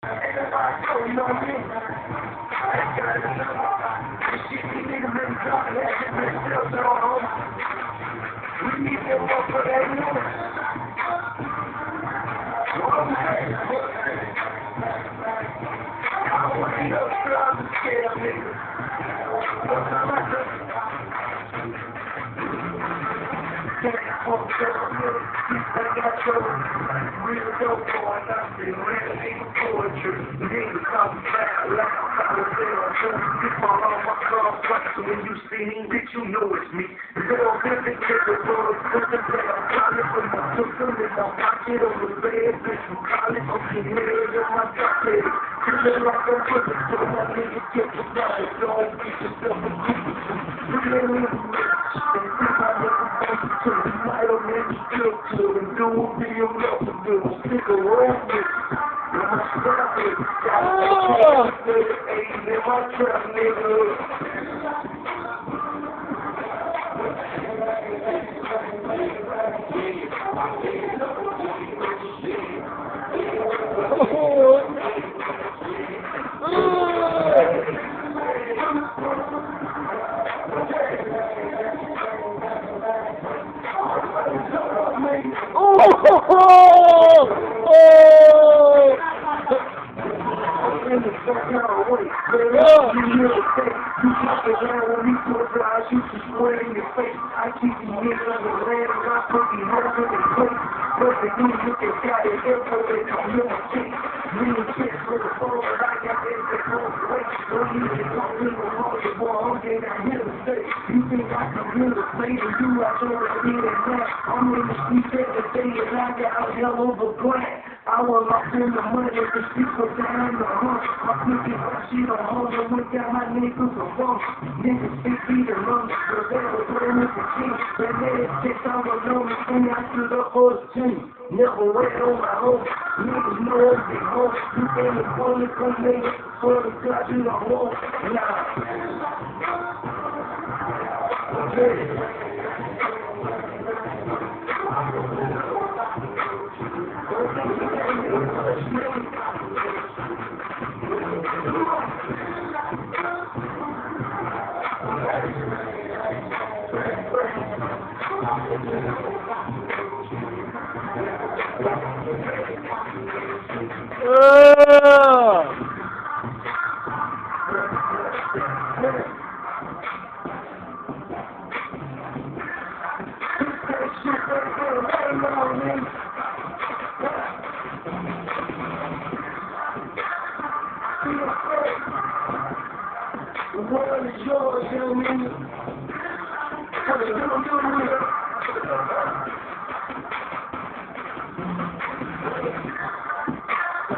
You know what I mean? I ain't got it enough. This shit, these niggas been dropping that shit themselves on. We need them up for that noise. I don't want to be up slob and scale, nigga. I got trouble. Real dope boy, I've been reading poetry. Niggas talking bad, like I'm this all on my car, so when you see me, bitch, you know it's me. Little visit, get the road, put the bell, calling for my sister in my pocket on the bed, bitch, you calling for me, head in my pocket. Feeling like I'm with it, so my nigga get the body, don't get yourself a group of two. Feeling rich, and think I never want you to. You might have made me feel good, and do what be your love to do. Stick around with it. I keep these niggas on the land and I put these hoes in their place. But the dudes look at God and they're going to come in the chase. Real shit for the phone, but I got that shit on the way. Don't need to talk in the hall, boy, I'm getting out here to stay. You think I can hear the play to you out there and see it now. I'm in the streets every day and I got out hell over glass. I was lost in the money, the streets were down the hunt. I'm thinking that shit on home and went down my niggas a bump. Niggas 6 feet and run, but they were playing with the king. That nigga sits on the road and I stood up for the team. Never went on my own. Niggas know I'm big home. You think the police come niggas for the God to the hole? Nah. Okay. The world is yours, young man.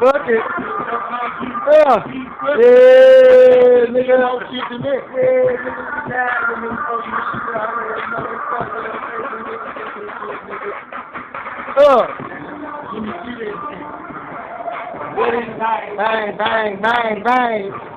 Fuck it. Yeah. Yeah, nigga, I'm shooting it. Yeah, nigga, bang, bang, bang, bang.